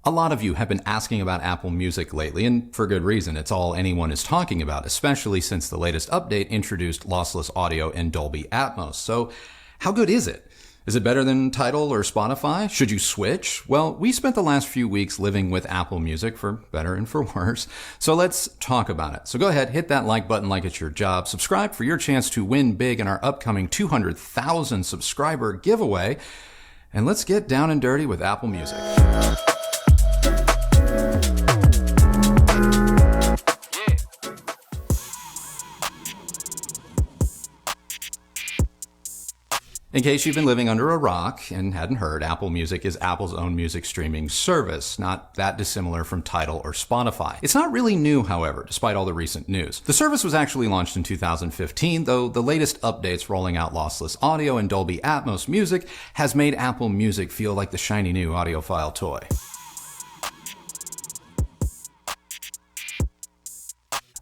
A lot of you have been asking about Apple Music lately, and for good reason. It's all anyone is talking about, especially since the latest update introduced lossless audio and Dolby Atmos. So how good is it? Is it better than TIDAL or Spotify? Should you switch? Well, we spent the last few weeks living with Apple Music, for better and for worse. So let's talk about it. So go ahead, hit that like button like it's your job. Subscribe for your chance to win big in our upcoming 200,000 subscriber giveaway. And let's get down and dirty with Apple Music. In case you've been living under a rock and hadn't heard, Apple Music is Apple's own music streaming service, not that dissimilar from TIDAL or Spotify. It's not really new, however, despite all the recent news. The service was actually launched in 2015, though the latest updates rolling out lossless audio and Dolby Atmos music has made Apple Music feel like the shiny new audiophile toy.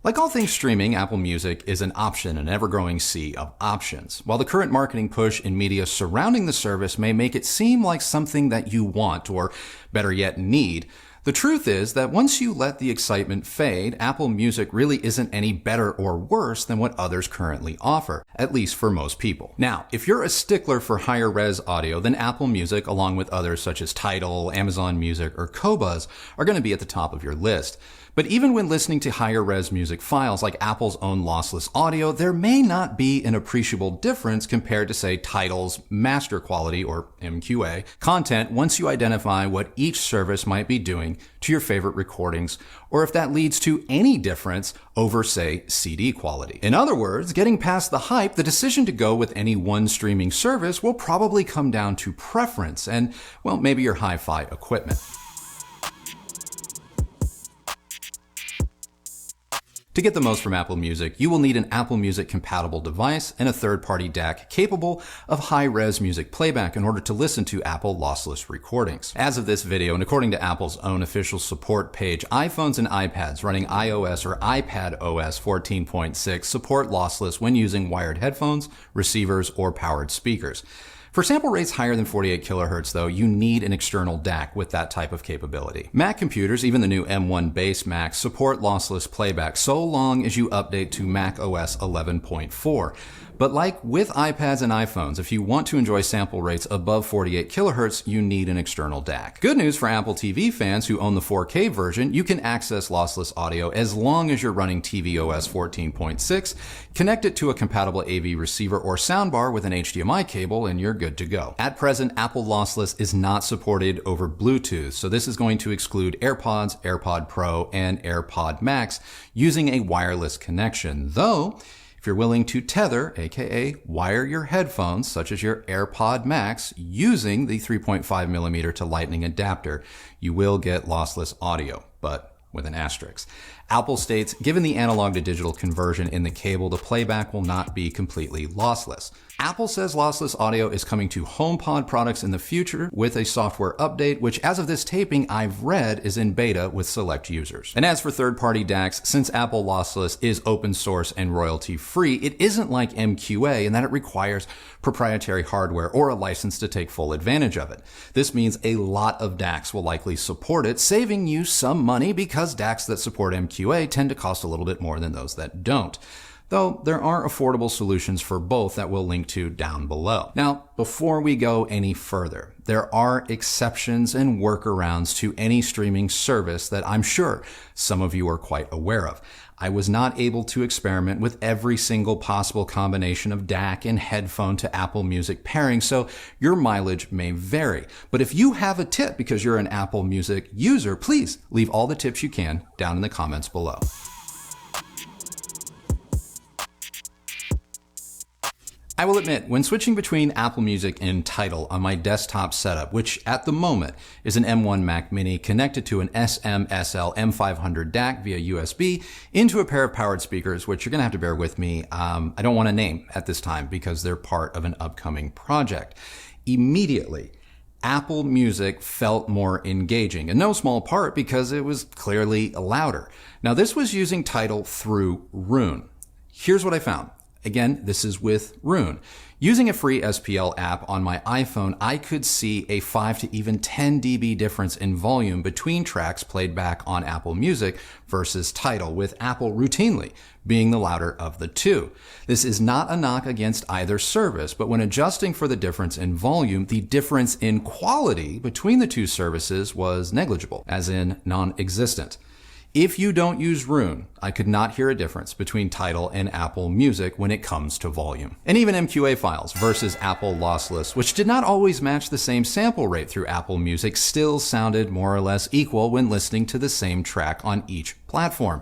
Like all things streaming, Apple Music is an option in an ever-growing sea of options. While the current marketing push in media surrounding the service may make it seem like something that you want, or better yet, need, the truth is that once you let the excitement fade, Apple Music really isn't any better or worse than what others currently offer, at least for most people. Now, if you're a stickler for higher res audio, then Apple Music, along with others such as TIDAL, Amazon Music, or Qobuz, are going to be at the top of your list. But even when listening to higher res music files like Apple's own lossless audio, there may not be an appreciable difference compared to, say, TIDAL's master quality, or MQA, content once you identify what each service might be doing to your favorite recordings, or if that leads to any difference over, say, CD quality. In other words, getting past the hype, the decision to go with any one streaming service will probably come down to preference and, well, maybe your hi-fi equipment. To get the most from Apple Music, you will need an Apple Music compatible device and a third-party DAC capable of high-res music playback in order to listen to Apple lossless recordings. As of this video, and according to Apple's own official support page, iPhones and iPads running iOS or iPadOS 14.6 support lossless when using wired headphones, receivers, or powered speakers. For sample rates higher than 48 kHz, though, you need an external DAC with that type of capability. Mac computers, even the new M1 base Macs, support lossless playback so long as you update to Mac OS 11.4. But like with iPads and iPhones, if you want to enjoy sample rates above 48 kHz, you need an external DAC. Good news for Apple TV fans who own the 4K version, you can access lossless audio as long as you're running tvOS 14.6, connect it to a compatible AV receiver or soundbar with an HDMI cable, and you're good to go. At present, Apple Lossless is not supported over Bluetooth, so this is going to exclude AirPods, AirPod Pro, and AirPod Max using a wireless connection, though if you're willing to tether, aka wire your headphones, such as your AirPod Max, using the 3.5mm to Lightning adapter, you will get lossless audio, but with an asterisk. Apple states, given the analog to digital conversion in the cable, the playback will not be completely lossless. Apple says lossless audio is coming to HomePod products in the future with a software update, which as of this taping I've read is in beta with select users. And as for third-party DACs, since Apple Lossless is open source and royalty free, it isn't like MQA in that it requires proprietary hardware or a license to take full advantage of it. This means a lot of DACs will likely support it, saving you some money because DACs that support MQA tend to cost a little bit more than those that don't. Though there are affordable solutions for both that we'll link to down below. Now, before we go any further, there are exceptions and workarounds to any streaming service that I'm sure some of you are quite aware of. I was not able to experiment with every single possible combination of DAC and headphone to Apple Music pairing, so your mileage may vary. But if you have a tip because you're an Apple Music user, please leave all the tips you can down in the comments below. I will admit, when switching between Apple Music and TIDAL on my desktop setup, which at the moment is an M1 Mac Mini connected to an SMSL M500 DAC via USB into a pair of powered speakers, which you're going to have to bear with me, I don't want to name at this time because they're part of an upcoming project. Immediately, Apple Music felt more engaging, in no small part because it was clearly louder. Now, this was using TIDAL through ROON. Here's what I found. Again, this is with ROON. Using a free SPL app on my iPhone, I could see a 5 to even 10 dB difference in volume between tracks played back on Apple Music versus TIDAL, with Apple routinely being the louder of the two. This is not a knock against either service, but when adjusting for the difference in volume, the difference in quality between the two services was negligible, as in non-existent. If you don't use ROON, I could not hear a difference between TIDAL and Apple Music when it comes to volume. And even MQA files versus Apple Lossless, which did not always match the same sample rate through Apple Music, still sounded more or less equal when listening to the same track on each platform.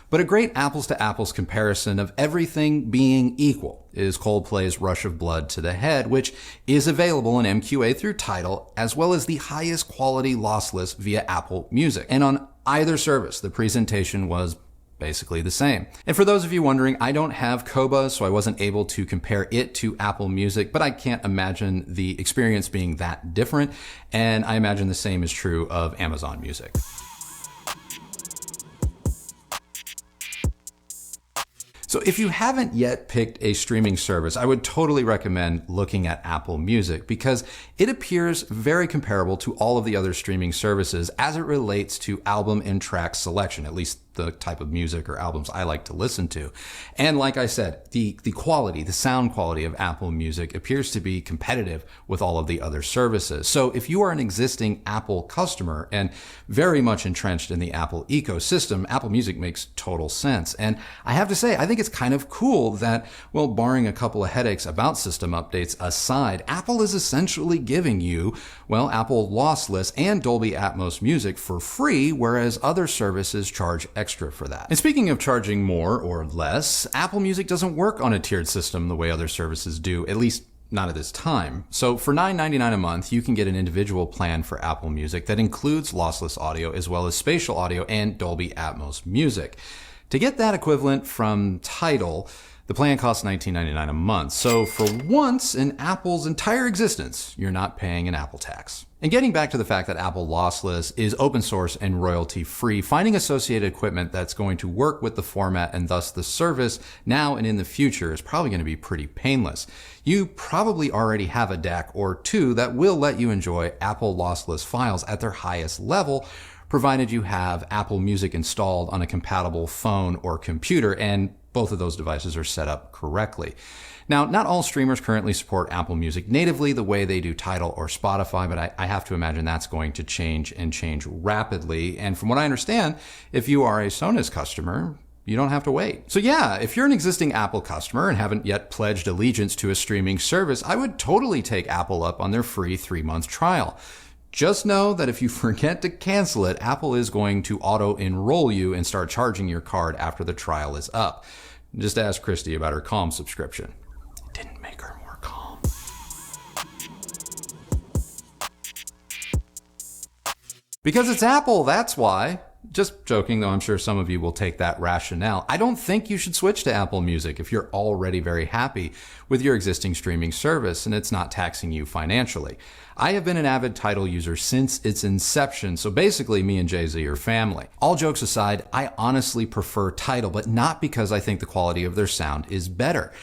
But a great apples to apples comparison of everything being equal is Coldplay's Rush of Blood to the Head, which is available in MQA through TIDAL, as well as the highest quality lossless via Apple Music. And on either service, the presentation was basically the same. And for those of you wondering, I don't have Qobuz, so I wasn't able to compare it to Apple Music, but I can't imagine the experience being that different. And I imagine the same is true of Amazon Music. So if you haven't yet picked a streaming service, I would totally recommend looking at Apple Music because it appears very comparable to all of the other streaming services as it relates to album and track selection, at least the type of music or albums I like to listen to. And like I said, the quality, the sound quality of Apple Music appears to be competitive with all of the other services. So if you are an existing Apple customer and very much entrenched in the Apple ecosystem, Apple Music makes total sense. And I have to say, I think it's kind of cool that, well, barring a couple of headaches about system updates aside, Apple is essentially giving you, well, Apple Lossless and Dolby Atmos music for free, whereas other services charge extra for that. And speaking of charging more or less, Apple Music doesn't work on a tiered system the way other services do, at least not at this time. So for $9.99 a month, you can get an individual plan for Apple Music that includes lossless audio as well as spatial audio and Dolby Atmos music. To get that equivalent from TIDAL, the plan costs $19.99 a month. So for once in Apple's entire existence, you're not paying an Apple tax. And getting back to the fact that Apple Lossless is open source and royalty free, finding associated equipment that's going to work with the format and thus the service now and in the future is probably going to be pretty painless. You probably already have a DAC or two that will let you enjoy Apple Lossless files at their highest level, provided you have Apple Music installed on a compatible phone or computer, and both of those devices are set up correctly. Now, not all streamers currently support Apple Music natively the way they do TIDAL or Spotify, but I have to imagine that's going to change and change rapidly. And from what I understand, if you are a Sonos customer, you don't have to wait. So yeah, if you're an existing Apple customer and haven't yet pledged allegiance to a streaming service, I would totally take Apple up on their free 3-month trial. Just know that if you forget to cancel it, Apple is going to auto-enroll you and start charging your card after the trial is up. Just ask Kristi about her Calm subscription. It didn't make her more calm. Because it's Apple, that's why. Just joking, though I'm sure some of you will take that rationale. I don't think you should switch to Apple Music if you're already very happy with your existing streaming service and it's not taxing you financially. I have been an avid TIDAL user since its inception, so basically me and Jay-Z are family. All jokes aside, I honestly prefer TIDAL, but not because I think the quality of their sound is better.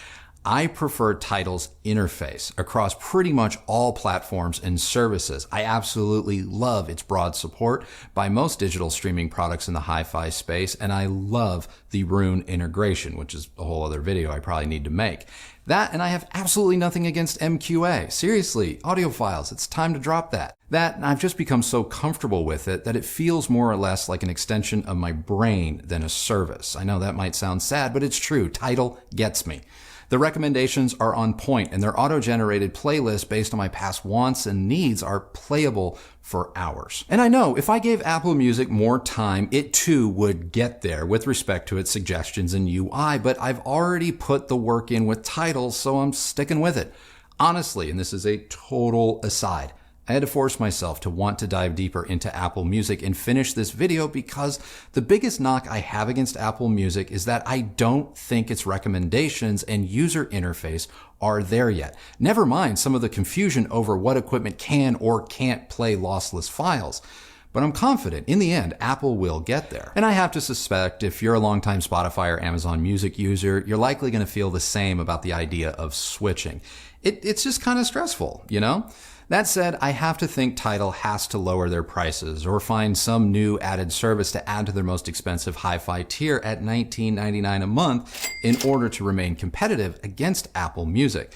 I prefer TIDAL's interface across pretty much all platforms and services. I absolutely love its broad support by most digital streaming products in the hi-fi space, and I love the ROON integration, which is a whole other video I probably need to make. That, and I have absolutely nothing against MQA. Seriously, audiophiles, it's time to drop that. That, and I've just become so comfortable with it that it feels more or less like an extension of my brain than a service. I know that might sound sad, but it's true. TIDAL gets me. The recommendations are on point, and their auto-generated playlists based on my past wants and needs are playable for hours. And I know if I gave Apple Music more time, it too would get there with respect to its suggestions and UI, but I've already put the work in with TIDAL, so I'm sticking with it. Honestly, and this is a total aside, I had to force myself to want to dive deeper into Apple Music and finish this video because the biggest knock I have against Apple Music is that I don't think its recommendations and user interface are there yet. Never mind some of the confusion over what equipment can or can't play lossless files. But I'm confident in the end, Apple will get there. And I have to suspect if you're a longtime Spotify or Amazon Music user, you're likely going to feel the same about the idea of switching. It's just kind of stressful, you know? That said, I have to think TIDAL has to lower their prices or find some new added service to add to their most expensive hi-fi tier at $19.99 a month in order to remain competitive against Apple Music.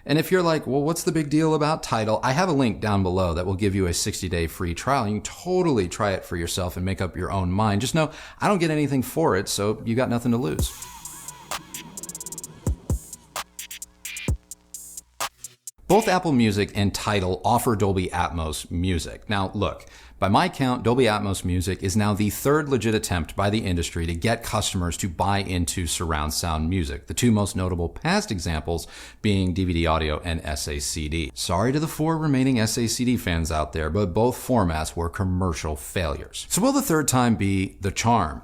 And if you're like, well, what's the big deal about TIDAL? I have a link down below that will give you a 60-day free trial. You can totally try it for yourself and make up your own mind. Just know I don't get anything for it, so you got nothing to lose. Both Apple Music and TIDAL offer Dolby Atmos music. Now, look, by my count, Dolby Atmos music is now the third legit attempt by the industry to get customers to buy into surround sound music, the two most notable past examples being DVD audio and SACD. Sorry to the 4 remaining SACD fans out there, but both formats were commercial failures. So will the third time be the charm?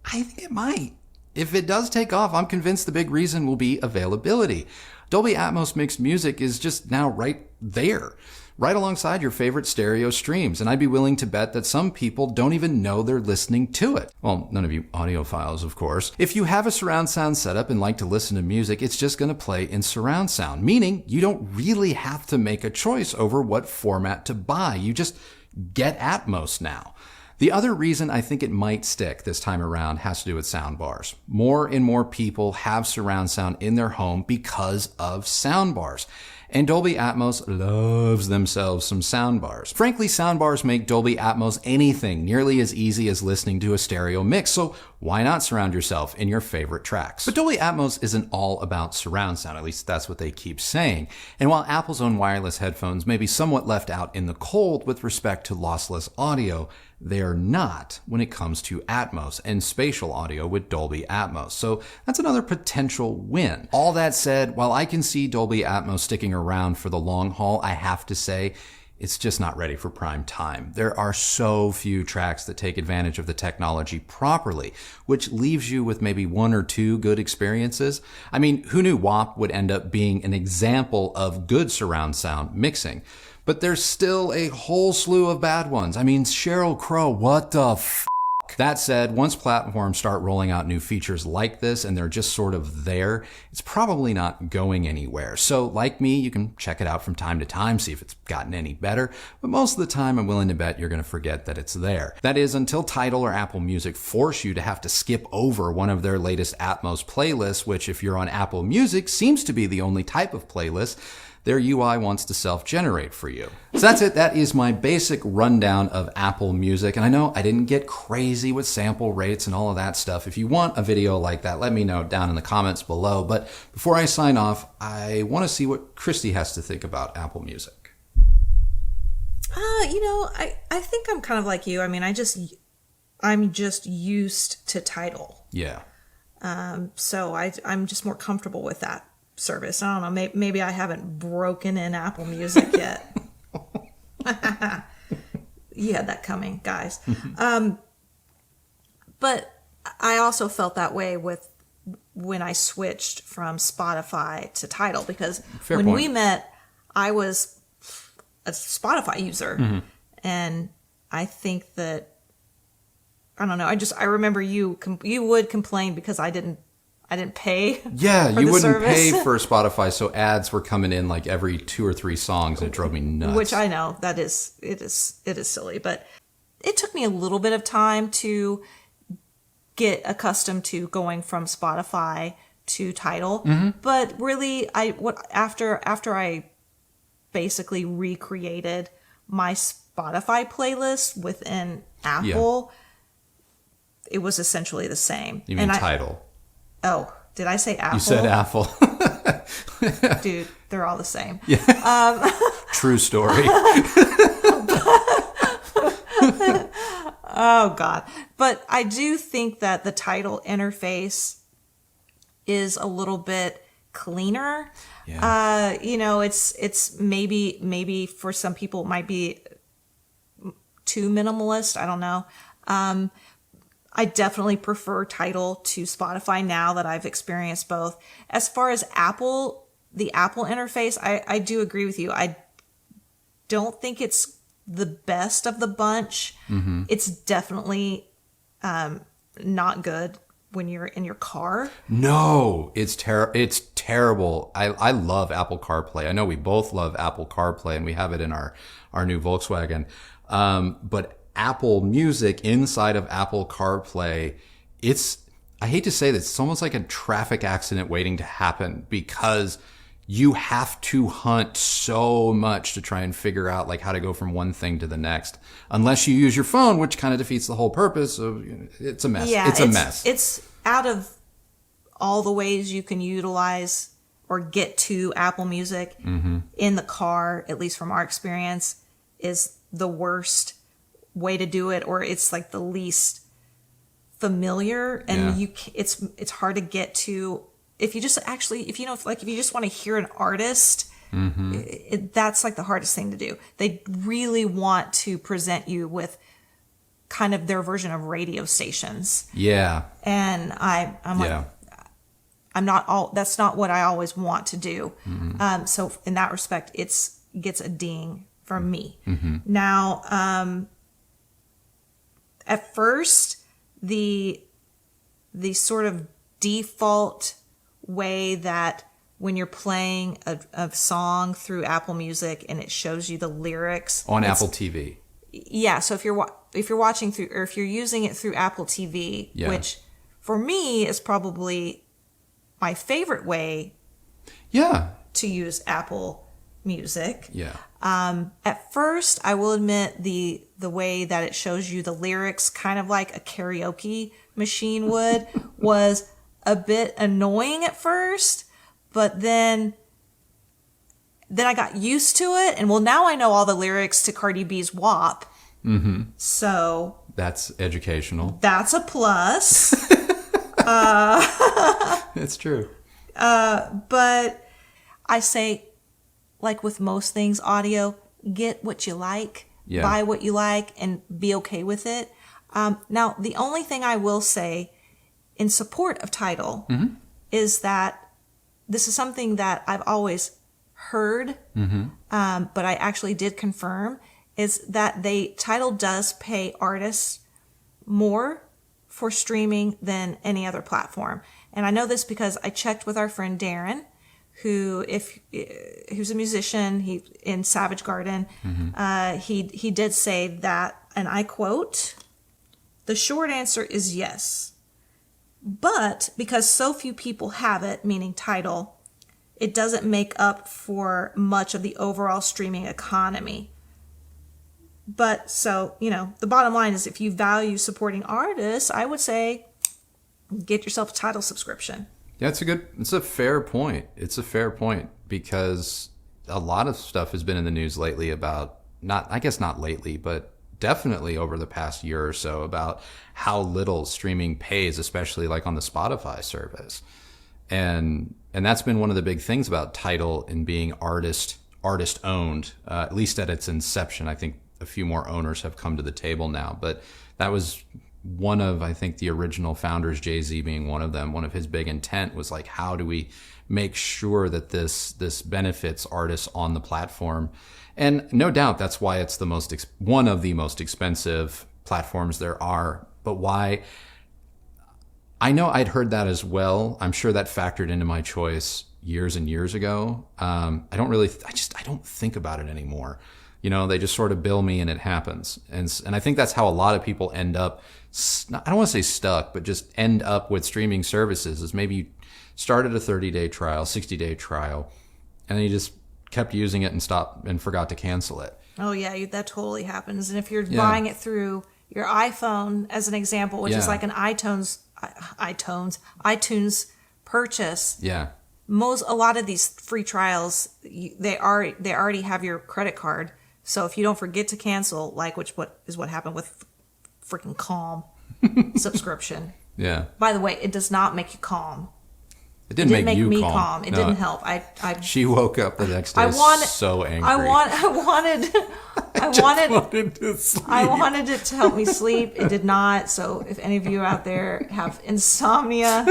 I think it might. If it does take off, I'm convinced the big reason will be availability. Dolby Atmos mixed music is just now right there, right alongside your favorite stereo streams, and I'd be willing to bet that some people don't even know they're listening to it. Well, none of you audiophiles, of course. If you have a surround sound setup and like to listen to music, it's just going to play in surround sound, meaning you don't really have to make a choice over what format to buy. You just get Atmos now. The other reason I think it might stick this time around has to do with soundbars. More and more people have surround sound in their home because of soundbars. And Dolby Atmos loves themselves some soundbars. Frankly, soundbars make Dolby Atmos anything nearly as easy as listening to a stereo mix, so why not surround yourself in your favorite tracks? But Dolby Atmos isn't all about surround sound, at least that's what they keep saying. And while Apple's own wireless headphones may be somewhat left out in the cold with respect to lossless audio, they're not when it comes to Atmos and spatial audio with Dolby Atmos. So that's another potential win. All that said, while I can see Dolby Atmos sticking around for the long haul, I have to say it's just not ready for prime time. There are so few tracks that take advantage of the technology properly, which leaves you with maybe 1 or 2 good experiences. I mean, who knew WAP would end up being an example of good surround sound mixing? But there's still a whole slew of bad ones. I mean, Sheryl Crow, what the f***? That said, once platforms start rolling out new features like this and they're just sort of there, it's probably not going anywhere. So like me, you can check it out from time to time, see if it's gotten any better. But most of the time, I'm willing to bet you're going to forget that it's there. That is, until TIDAL or Apple Music force you to have to skip over one of their latest Atmos playlists, which if you're on Apple Music seems to be the only type of playlist their UI wants to self-generate for you. So that's it. That is my basic rundown of Apple Music. And I know I didn't get crazy with sample rates and all of that stuff. If you want a video like that, let me know down in the comments below. But before I sign off, I want to see what Kristi has to think about Apple Music. I think I'm kind of like you. I mean, I'm just used to TIDAL. Yeah. So I'm just more comfortable with that service. I don't know. Maybe I haven't broken in Apple Music yet. You had that coming, guys. But I also felt that way with when I switched from Spotify to TIDAL, because when we met, I was a Spotify user, and I think that I don't know. I remember you would complain because I didn't pay. Yeah, you wouldn't pay for Spotify, so ads were coming in like every 2 or 3 songs, and it drove me nuts. Which I know it is silly, but it took me a little bit of time to get accustomed to going from Spotify to TIDAL. But really, after I basically recreated my Spotify playlist within Apple, it was essentially the same. You mean TIDAL? Oh, did I say Apple? You said Apple. Dude, they're all the same. Yeah. True story. Oh, God. But I do think that the TIDAL interface is a little bit cleaner. Yeah. It's maybe for some people it might be too minimalist. I don't know. I definitely prefer TIDAL to Spotify now that I've experienced both. As far as the Apple interface, I do agree with you. I don't think it's the best of the bunch. It's definitely not good when you're in your car. No, it's terrible. I love Apple CarPlay. I know we both love Apple CarPlay, and we have it in our new Volkswagen. But Apple Music inside of Apple CarPlay, I hate to say this, it's almost like a traffic accident waiting to happen, because you have to hunt so much to try and figure out like how to go from one thing to the next, unless you use your phone, which kind of defeats the whole purpose of, it's a mess. Yeah, it's a mess. It's out of all the ways you can utilize or get to Apple Music in the car, at least from our experience, is the worst way to do it, or it's like the least familiar, and it's hard to get to. If you just if you just want to hear an artist, that's like the hardest thing to do. They really want to present you with kind of their version of radio stations. Yeah. And I'm like, that's not what I always want to do. So in that respect, it's gets a ding from me. Now, at first, the sort of default way that when you're playing a song through Apple Music and it shows you the lyrics on Apple TV. Yeah, so if you're watching through, or if you're using it through Apple TV, which for me is probably my favorite way to use Apple Music. Yeah. At first, I will admit the way that it shows you the lyrics, kind of like a karaoke machine would, was a bit annoying at first, but then I got used to it, and now I know all the lyrics to Cardi B's WAP. So that's educational. That's a plus. It's true. But I say, like with most things audio, get what you like, buy what you like, and be okay with it. Now, the only thing I will say in support of TIDAL is that this is something that I've always heard, but I actually did confirm, is that TIDAL does pay artists more for streaming than any other platform. And I know this because I checked with our friend Darren, who's a musician, in Savage Garden. He did say that, and I quote, "The short answer is yes. But because so few people have it," meaning TIDAL, "it doesn't make up for much of the overall streaming economy." But so, the bottom line is, if you value supporting artists, I would say get yourself a TIDAL subscription. Yeah, it's a fair point. It's a fair point, because a lot of stuff has been in the news lately about, not lately, but definitely over the past year or so, about how little streaming pays, especially like on the Spotify service. And that's been one of the big things about TIDAL and being artist owned, at least at its inception. I think a few more owners have come to the table now, but that was one of, I think, the original founders, Jay-Z being one of them. One of his big intent was like, how do we make sure that this benefits artists on the platform? And no doubt that's why it's one of the most expensive platforms there are. But why? I know I'd heard that as well. I'm sure that factored into my choice years and years ago. I don't think about it anymore. They just sort of bill me and it happens. And I think that's how a lot of people end up, I don't want to say stuck, but just end up with streaming services, is maybe you started a 30-day trial, 60-day trial, and then you just kept using it and forgot to cancel it. Oh yeah, that totally happens. And if you're buying it through your iPhone, as an example, which is like an iTunes purchase. Yeah. A lot of these free trials, they already have your credit card. So if you don't forget to cancel, what happened with freaking Calm subscription. Yeah. By the way, it does not make you calm. It didn't make you me calm. calm. It didn't help. She woke up the next day so angry. I wanted to sleep. I wanted it to help me sleep. It did not. So if any of you out there have insomnia,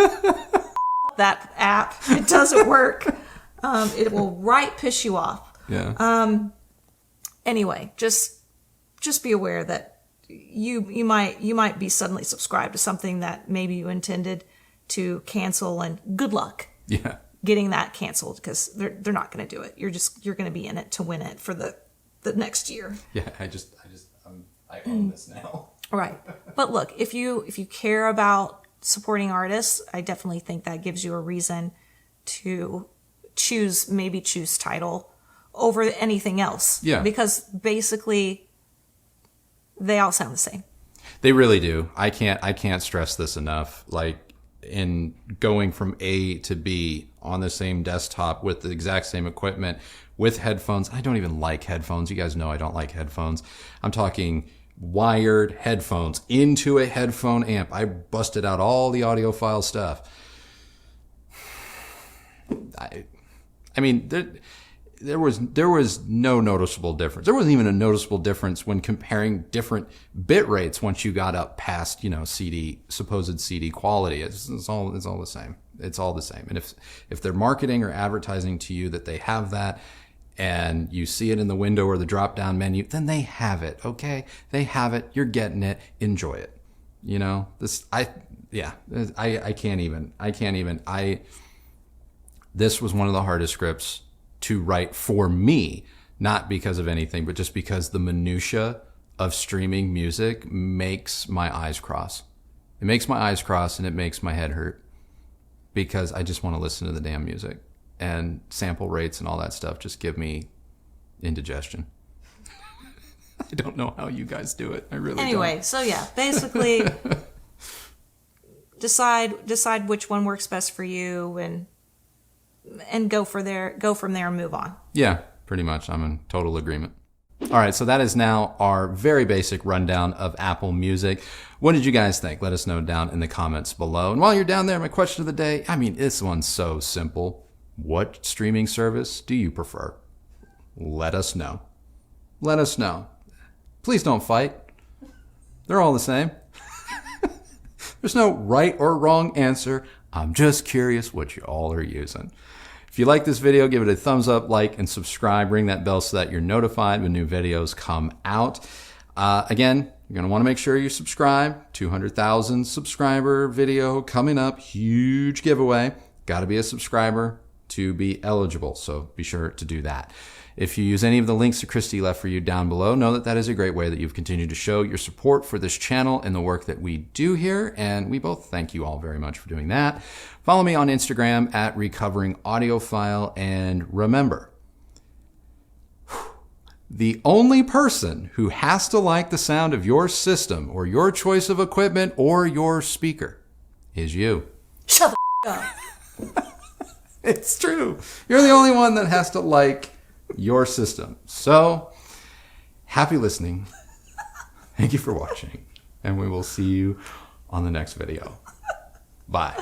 that app, it doesn't work. It will piss you off. Yeah. Anyway, just just be aware that you might be suddenly subscribed to something that maybe you intended to cancel, and good luck. Yeah. Getting that canceled, because they're not going to do it. You're going to be in it to win it for the next year. Yeah, I own this now. Right. But look, if you care about supporting artists, I definitely think that gives you a reason to choose TIDAL over anything else. Yeah. Because basically they all sound the same. They really do. I can't stress this enough. Like, in going from A to B on the same desktop with the exact same equipment with headphones. I don't even like headphones. You guys know I don't like headphones. I'm talking wired headphones into a headphone amp. I busted out all the audiophile stuff. I mean, there was no noticeable difference. There wasn't even a noticeable difference when comparing different bit rates once you got up past, supposed CD quality. It's all the same. It's all the same. And if they're marketing or advertising to you that they have that, and you see it in the window or the drop down menu, then they have it. Okay, they have it. You're getting it. Enjoy it. I can't even. This was one of the hardest scripts to write for me, not because of anything, but just because the minutia of streaming music makes my eyes cross. It makes my eyes cross and it makes my head hurt, because I just want to listen to the damn music, and sample rates and all that stuff just give me indigestion. I don't know how you guys do it. I really don't. So yeah, basically decide which one works best for you, and go from there and move on. Yeah, pretty much. I'm in total agreement. All right, so that is now our very basic rundown of Apple Music. What did you guys think? Let us know down in the comments below. And while you're down there, my question of the day, this one's so simple. What streaming service do you prefer? Let us know. Let us know. Please don't fight. They're all the same. There's no right or wrong answer. I'm just curious what you all are using. If you like this video, give it a thumbs up, like, and subscribe. Ring that bell so that you're notified when new videos come out. Again, you're going to want to make sure you subscribe. 200,000 subscriber video coming up. Huge giveaway. Got to be a subscriber to be eligible, so be sure to do that. If you use any of the links that Kristi left for you down below, know that that is a great way that you've continued to show your support for this channel and the work that we do here, and we both thank you all very much for doing that. Follow me on Instagram at Recovering Audiophile, and remember, the only person who has to like the sound of your system or your choice of equipment or your speaker is you. Shut the up. It's true. You're the only one that has to like your system. So, happy listening. Thank you for watching. And we will see you on the next video. Bye.